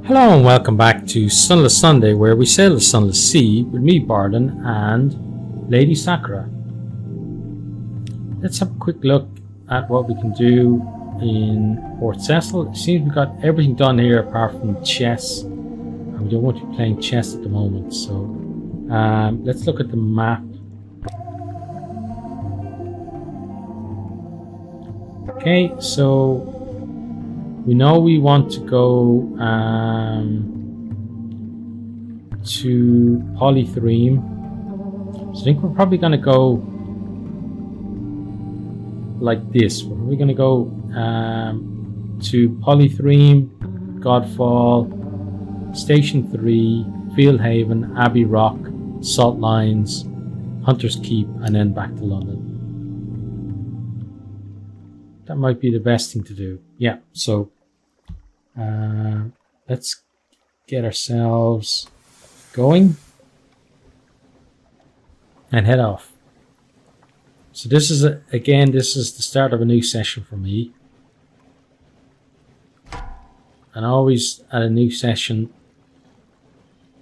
Hello and welcome back to Sunless Sunday, where we sail the Sunless Sea with me, Bardon, and Lady Sakura. Let's have a quick look at what we can do in Port Cecil. It seems we've got everything done here apart from chess, and we don't want to be playing chess at the moment. So let's look at the map. Okay, so we know we want to go to Polythreme. So I think we're probably going to go like this. We're probably going to go to Polythreme, Godfall, Station 3, Field Haven, Abbey Rock, Salt Lines, Hunter's Keep, and then back to London. That might be the best thing to do. Yeah, so let's get ourselves going and head off. So this is again, this is the start of a new session for me, and always at a new session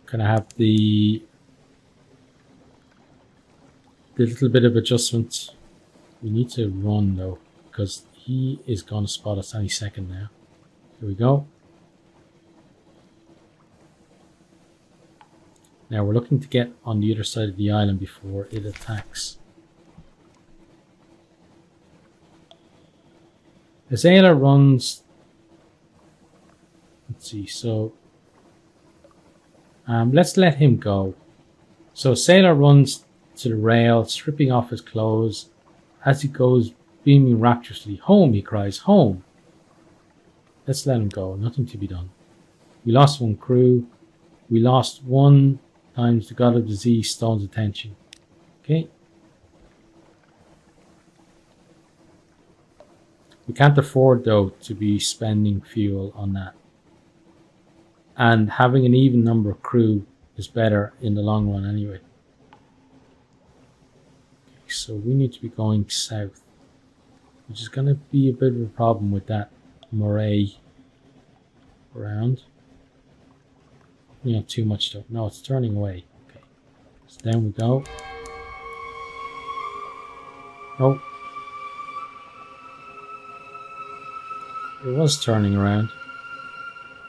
kind of have the little bit of adjustment. We need to run though, because he is going to spot us any second now. Here we go. Now we're looking to get on the other side of the island before it attacks. Azela runs. Let's see. So let's let him go. So Sailor runs to the rail, stripping off his clothes. As he goes, beaming rapturously, "Home!" he cries, "Home!" Let's let him go. Nothing to be done. We lost one crew. We lost one times the god of disease stone's attention. Okay. We can't afford though to be spending fuel on that. And having an even number of crew is better in the long run anyway. Okay, so we need to be going south, which is going to be a bit of a problem with that moray around. You know, too much stuff. No, it's turning away. Okay, so down we go. Oh, it was turning around.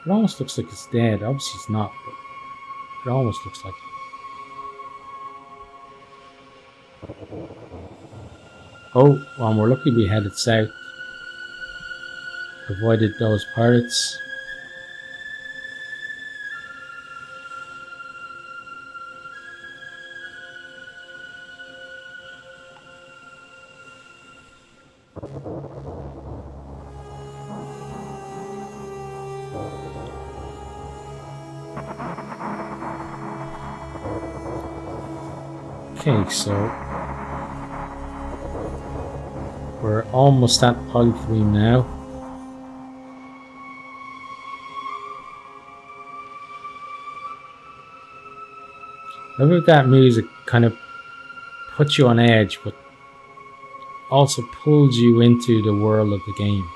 It almost looks like it's dead. Obviously it's not, but it almost looks like it. Oh, well, we're lucky we headed south. Avoided those pirates. Okay, so we're almost at Polythreme now. I love that music kind of puts you on edge, but also pulls you into the world of the game.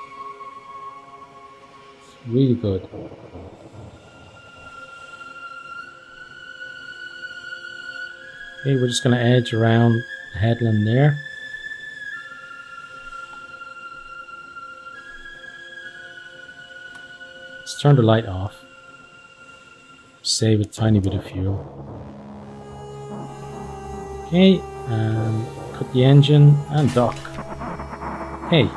It's really good. Okay, we're just going to edge around the headland there. Let's turn the light off. Save a tiny bit of fuel. Okay, and cut the engine and dock. Hey,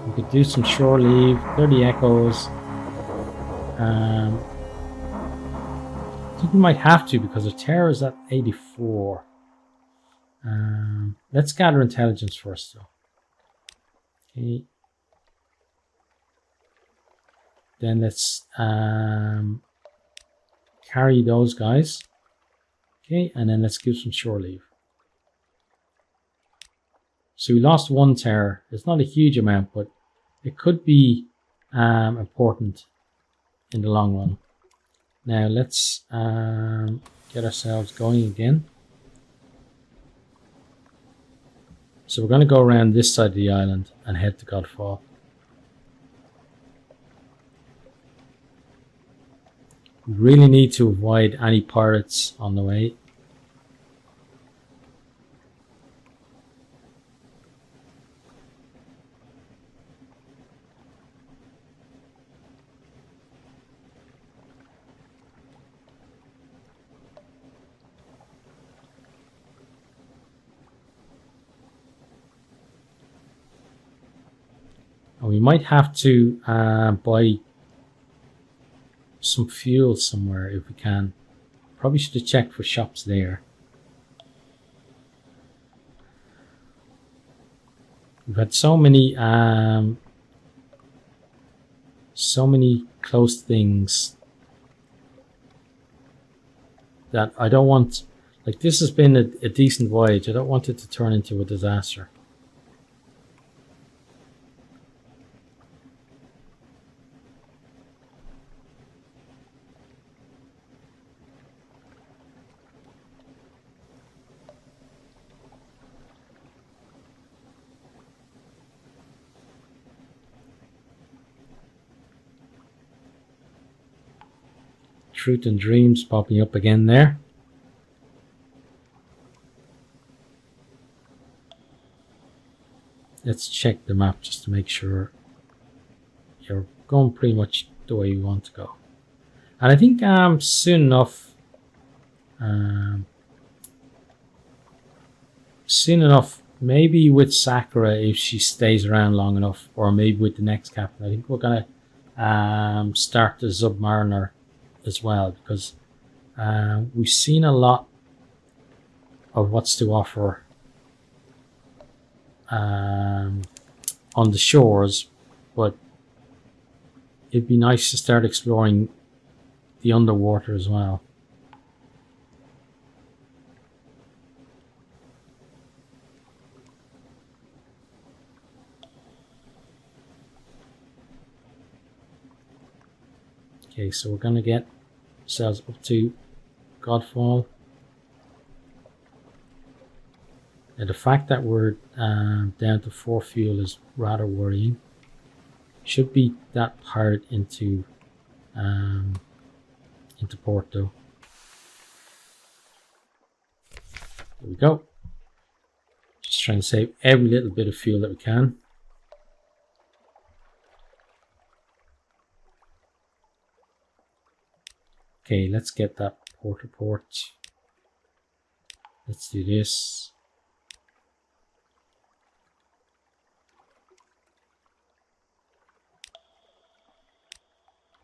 we could do some shore leave, 30 echoes. I think we might have to because the terror is at 84. Let's gather intelligence first though. Okay. Then let's carry those guys. Okay, and then let's give some shore leave. So we lost one terror. It's not a huge amount, but it could be important in the long run. Now let's get ourselves going again. So we're going to go around this side of the island and head to Godfall. We really need to avoid any pirates on the way. And we might have to buy some fuel somewhere if we can. Probably should have checked for shops there. We've had so many close things that I don't want. Like, this has been a decent voyage. I don't want it to turn into a disaster. Truth and Dreams popping up again there. Let's check the map just to make sure you're going pretty much the way you want to go. And I think soon enough, maybe with Sakura, if she stays around long enough, or maybe with the next captain, I think we're gonna start the Submariner as well, because we've seen a lot of what's to offer on the shores, but it'd be nice to start exploring the underwater as well. Okay, so we're going to get ourselves up to Godfall. Now, the fact that we're down to 4 fuel is rather worrying. Should beat that pirate into port though. There we go. Just trying to save every little bit of fuel that we can. Okay, let's get that port report. Let's do this.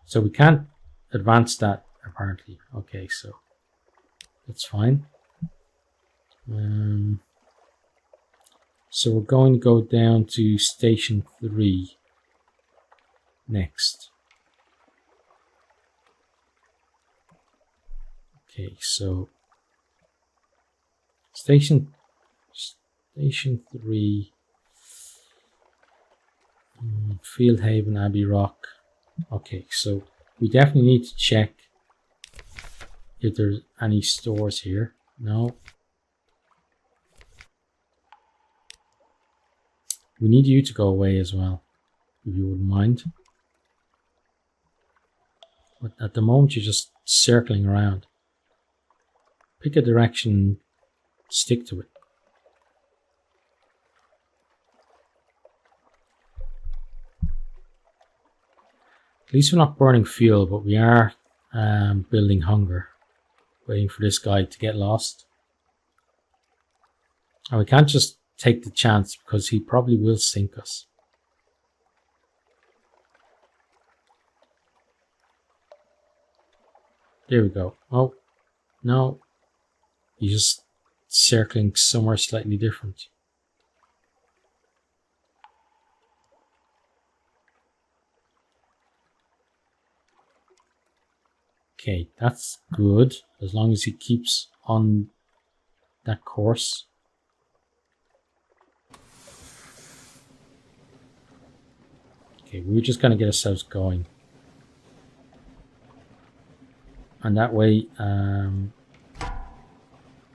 So we can't advance that apparently. Okay, so that's fine. So we're going to go down to station 3 next. Okay, so station 3, Fieldhaven, Abbey Rock. Okay, so we definitely need to check if there's any stores here. No. We need you to go away as well, if you wouldn't mind. But at the moment you're just circling around. Pick a direction, stick to it. At least we're not burning fuel, but we are building hunger, waiting for this guy to get lost. And we can't just take the chance, because he probably will sink us. There we go. Oh, no. He's just circling somewhere slightly different. Okay, that's good, as long as he keeps on that course. Okay, we're just going to get ourselves going. And that way,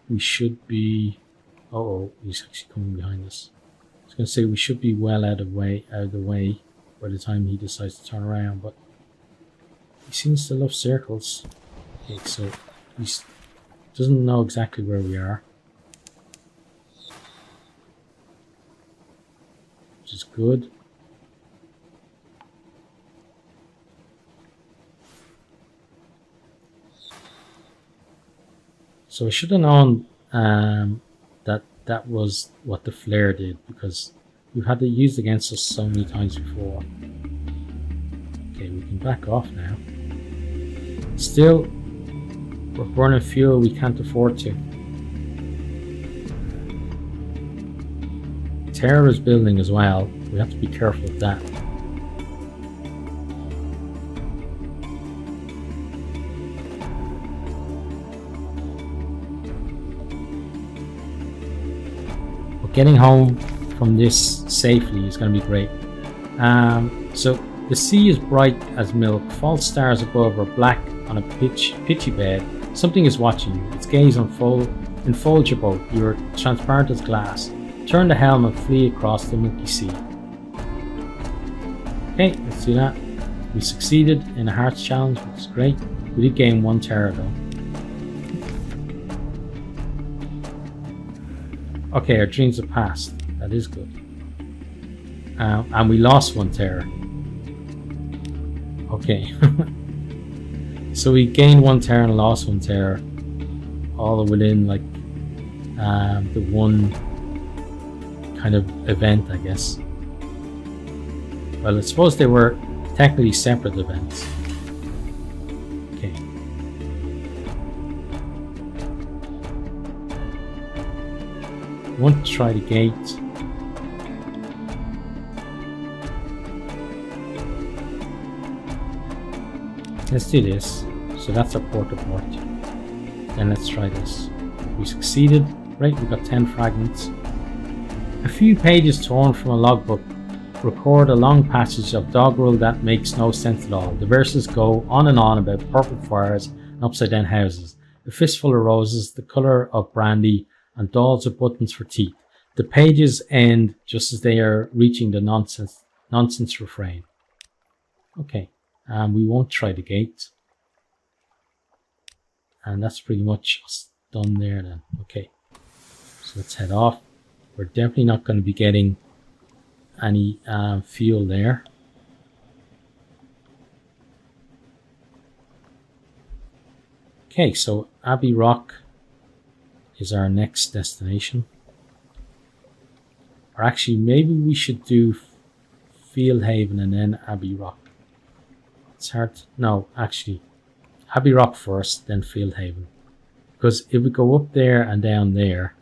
we should be... Uh-oh, he's actually coming behind us. I was going to say we should be well out of the way by the time he decides to turn around, but He seems to love circles. Okay, so he doesn't know exactly where we are. Which is good. So I should have known that was what the flare did, because we've had it used against us so many times before. Okay, we can back off now. Still, we're burning fuel we can't afford to. Terror is building as well. We have to be careful of that. Getting home from this safely is going to be great. So the sea is bright as milk. False stars above are black on a pitchy bed. Something is watching you. Its gaze enfolds your boat. You are transparent as glass. Turn the helm and flee across the milky sea. Okay, let's do that. We succeeded in a hearts challenge, which is great. We did gain 1 terror though. Okay, our dreams have passed. That is good. And we lost 1 terror. Okay. So we gained 1 terror and lost 1 terror. All within like the one kind of event, I guess. Well, I suppose they were technically separate events. Okay. I want to try the gate. Let's do this. So that's our port to port. Then let's try this. We succeeded. Right, we got 10 fragments. A few pages torn from a logbook record a long passage of doggerel that makes no sense at all. The verses go on and on about purple fires and upside down houses, a fistful of roses, the colour of brandy, and dolls of buttons for teeth. The pages end just as they are reaching the nonsense refrain. Okay, we won't try the gate. And that's pretty much us done there then. Okay, so let's head off. We're definitely not going to be getting any fuel there. Okay, so Abbey Rock is our next destination. Or actually, maybe we should do Field Haven and then Abbey Rock. It's hard to, no, actually, Abbey Rock first, then Field Haven. Because if we go up there and down there,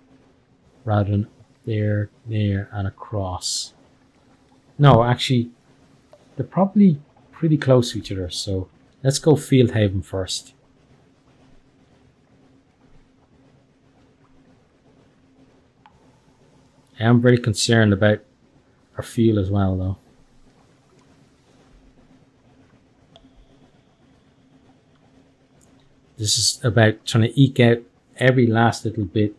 rather than there, there, and across. No, actually, they're probably pretty close to each other, so let's go Field Haven first. I am very concerned about our fuel as well, though. This is about trying to eke out every last little bit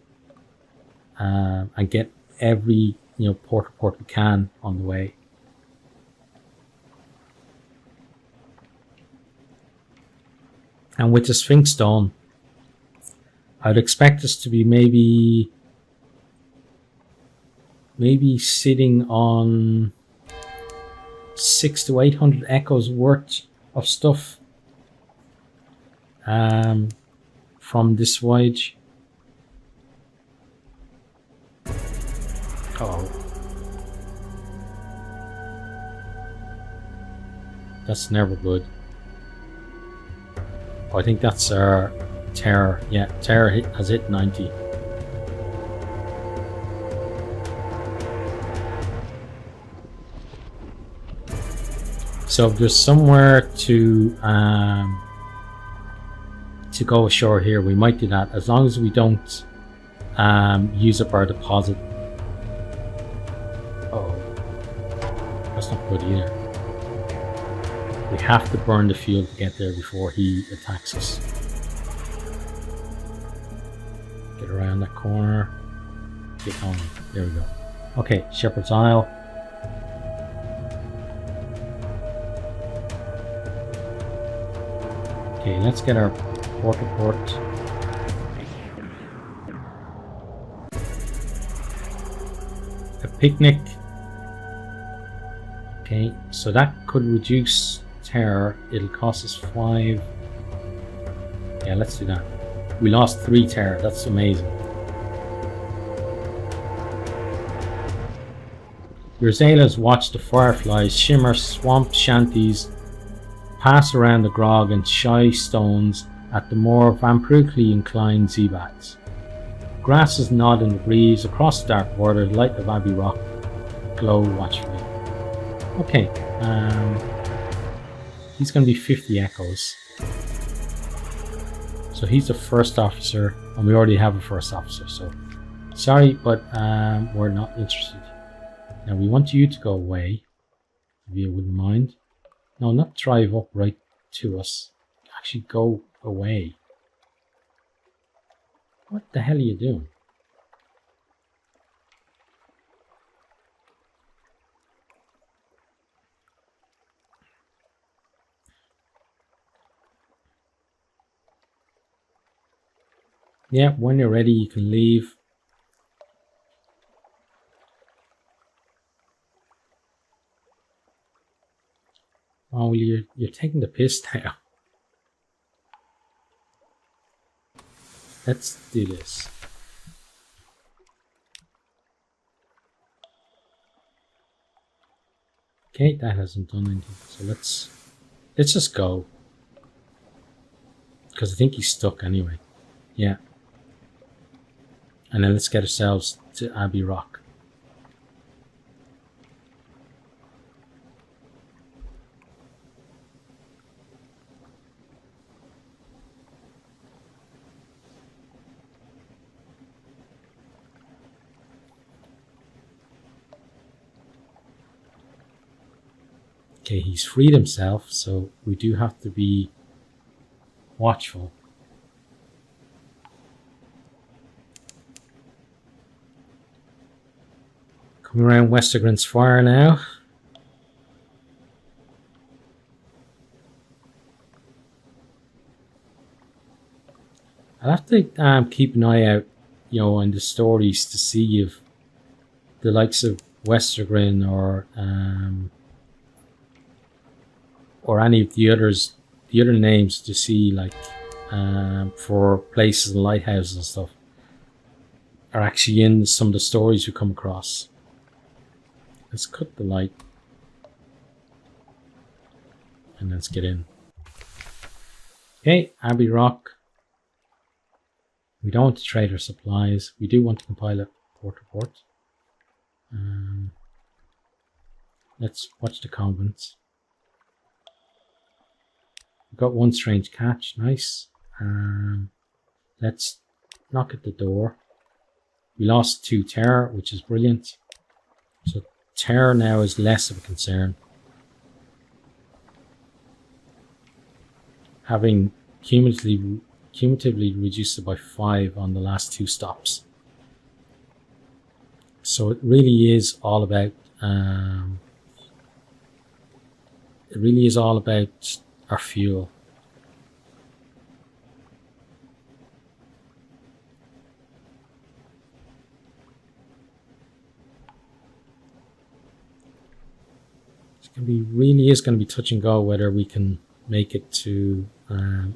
and get every port to port we can on the way. And with the Sphinx Stone, I'd expect us to be maybe sitting on 600 to 800 echoes worth of stuff from this voyage. Oh, that's never good. Oh, I think that's our terror. Yeah, terror has hit 90. So if there's somewhere to go ashore here, we might do that, as long as we don't use up our deposit. Oh, that's not good either. We have to burn the fuel to get there before he attacks us. Get around that corner. Get home. There we go. Okay, Shepherd's Isle. Okay, let's get our port report. A picnic. Okay, so that could reduce terror. It'll cost us 5. Yeah, let's do that. We lost 3 terror. That's amazing. Your sailors watch the fireflies shimmer swamp shanties, pass around the grog and shy stones at the more vampirically inclined Zebats. Grasses nod in the breeze across the dark water, the light of Abbey Rock glow watchfully. Okay, he's going to be 50 echoes. So he's the first officer, and we already have a first officer, so sorry, but we're not interested. Now we want you to go away, if you wouldn't mind. No, not drive up right to us. Actually go away. What the hell are you doing? Yeah, when you're ready you can leave. Oh, well, you're taking the piss now. Let's do this. Okay, that hasn't done anything. So let's just go. Because I think he's stuck anyway. Yeah. And then let's get ourselves to Abbey Rock. Okay, he's freed himself, so we do have to be watchful. Coming around Westergren's fire now. I'll have to keep an eye out, you know, on the stories to see if the likes of Westergren or any of the other names to see, like for places and lighthouses and stuff, are actually in some of the stories we come across. Let's cut the light and let's get in. Okay, Abbey Rock. We don't want to trade our supplies. We do want to compile a port report. Let's watch the convents. We've got one strange catch. Nice. Let's knock at the door. We lost 2 terror, which is brilliant. So terror now is less of a concern. Having cumulatively reduced it by 5 on the last 2 stops. So it really is all about our fuel. Really is going to be touch and go whether we can make it to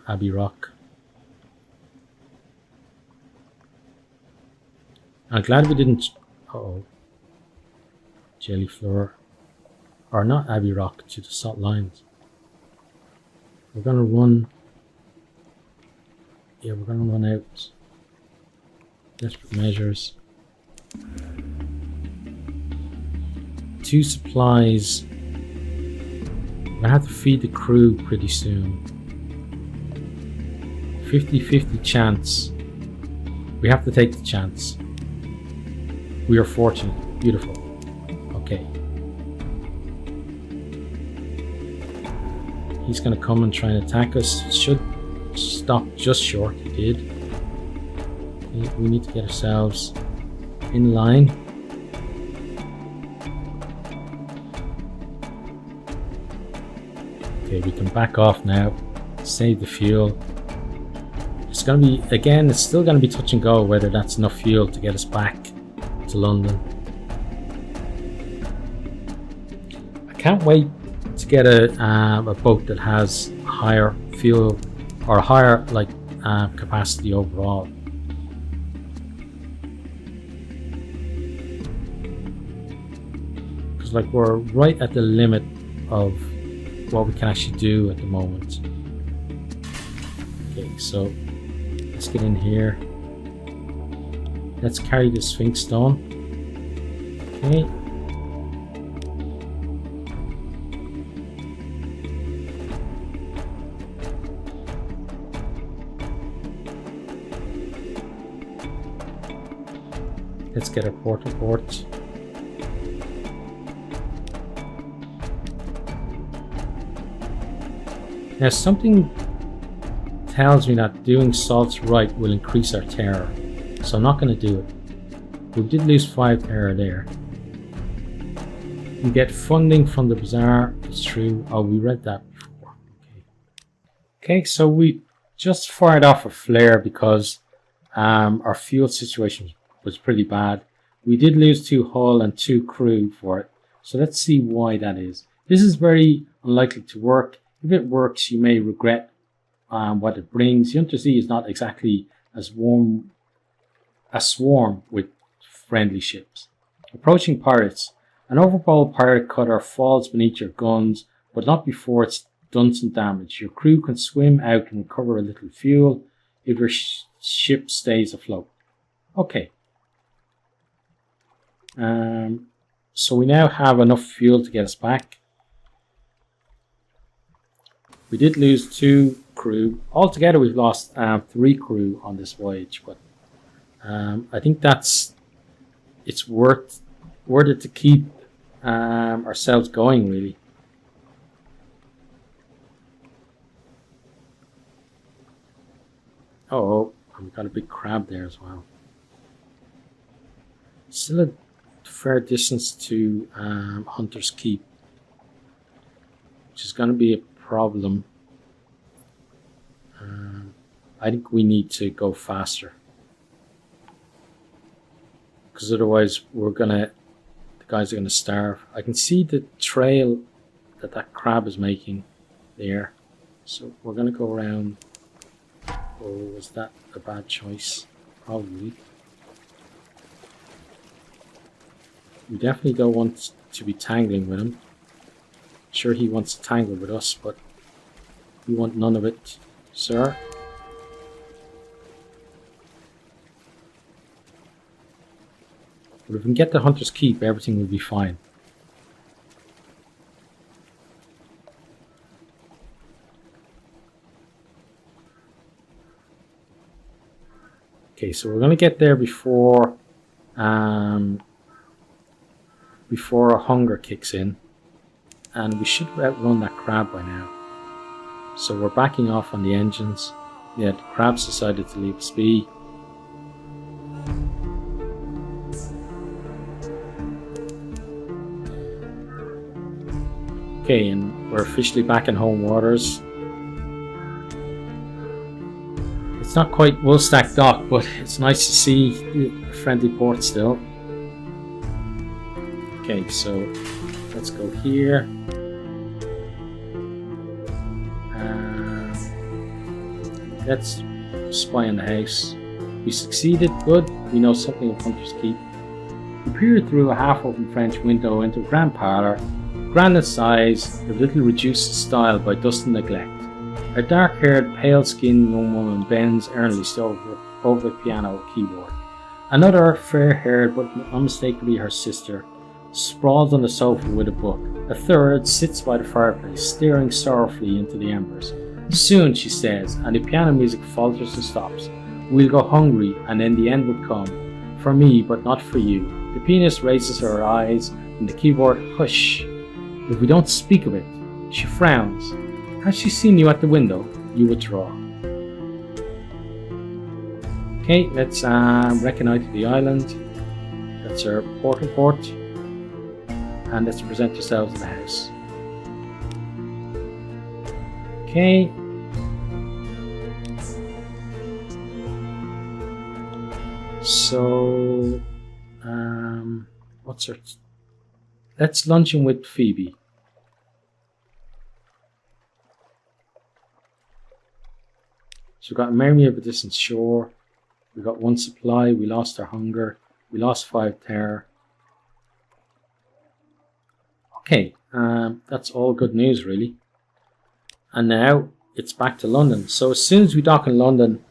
Abbey Rock. I'm glad we didn't. Uh-oh. Jelly Floor. Or not Abbey Rock, to the Salt Lines. We're going to run. Yeah, we're going to run out. Desperate measures. 2 supplies. I have to feed the crew pretty soon. 50-50 chance. We have to take the chance. We are fortunate. Beautiful. Okay. He's going to come and try and attack us. Should stop just short. He did. Okay, we need to get ourselves in line. Okay, we can back off now. Save the fuel. It's going to be, again, it's still going to be touch and go whether that's enough fuel to get us back to London. I can't wait to get a boat that has higher fuel or higher capacity overall. Because like we're right at the limit of what we can actually do at the moment. Okay, so let's get in here. Let's carry the Sphinx stone. Okay. Let's get our portal port. Now something tells me that doing salts right will increase our terror, so I'm not going to do it. We did lose 5 terror there. We get funding from the bazaar, it's true. Oh, we read that before. Okay, so we just fired off a flare because our fuel situation was pretty bad. We did lose 2 hull and 2 crew for it, so let's see why that is. This is very unlikely to work. If it works, you may regret what it brings. The Untersea is not exactly a swarm with friendly ships. Approaching pirates. An overbold pirate cutter falls beneath your guns, but not before it's done some damage. Your crew can swim out and recover a little fuel if your ship stays afloat. Okay. So we now have enough fuel to get us back. We did lose 2 crew. Altogether we've lost 3 crew on this voyage, but I think it's worth it to keep ourselves going, really. Oh, we've got a big crab there as well. Still a fair distance to Hunter's Keep, which is going to be a problem. I think we need to go faster, because otherwise the guys are gonna starve. I can see the trail that crab is making there, so we're gonna go around. Oh, was that a bad choice? Probably. We definitely don't want to be tangling with him. Sure, he wants to tangle with us, but we want none of it, sir. But if we can get the Hunter's Keep, everything will be fine. Okay, so we're going to get there before our hunger kicks in, and we should outrun that crab by now. So we're backing off on the engines. Yeah, the crabs decided to leave us be. Okay, and we're officially back in home waters. It's not quite Woolstack Dock, but it's nice to see the friendly port still. Okay, so let's go here. Let's spy on the house. We succeeded, good. We know something of Hunter's Keep. We peered through a half-open French window into a grand parlour, grand in size, a little reduced in style by dust and neglect. A dark-haired, pale-skinned young woman bends earnestly over the piano keyboard. Another, fair-haired but unmistakably her sister, sprawls on the sofa with a book. A third sits by the fireplace, staring sorrowfully into the embers. Soon, she says, and the piano music falters and stops. We'll go hungry, and then the end will come. For me, but not for you. The pianist raises her eyes, and the keyboard, hush. If we don't speak of it, she frowns. Has she seen you at the window? You withdraw. Okay, let's reconnoitre the island. That's our portal port. And let's present ourselves in the house. Okay, So, what's our... Let's luncheon with Phoebe. So we've got a memory of a distant shore. We got 1 supply. We lost our hunger. We lost 5 terror. Okay, that's all good news really. And now it's back to London. So as soon as we dock in London,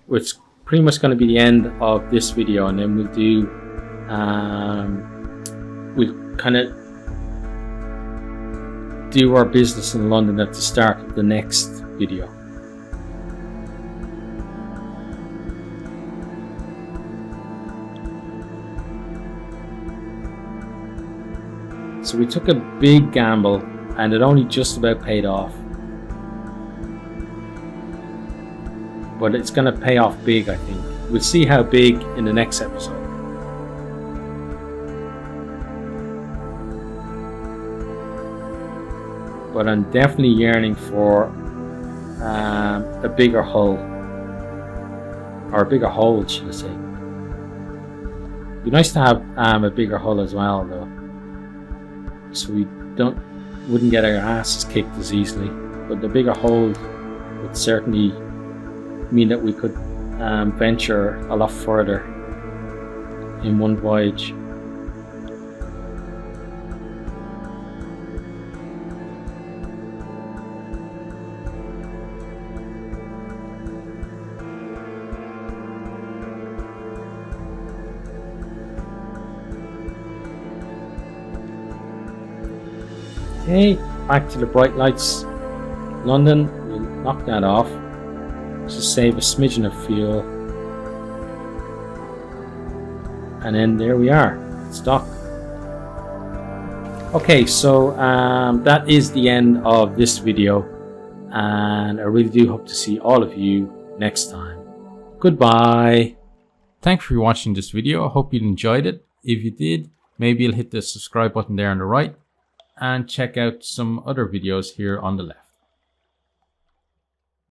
it's pretty much going to be the end of this video, and then we'll do, we'll kind of do our business in London at the start of the next video. So we took a big gamble and it only just about paid off. But it's going to pay off big, I think. We'll see how big in the next episode. But I'm definitely yearning for a bigger hull. Or a bigger hold, should I say. It'd be nice to have a bigger hull as well, though. So we wouldn't get our asses kicked as easily. But the bigger hold would certainly mean that we could venture a lot further in one voyage. Okay, back to the bright lights. London, we'll knock that off to save a smidgen of fuel. And then there we are, it's docked. Okay, so that is the end of this video, and I really do hope to see all of you next time. Goodbye. Thanks for watching this video. I hope you enjoyed it. If you did, maybe you'll hit the subscribe button there on the right and check out some other videos here on the left.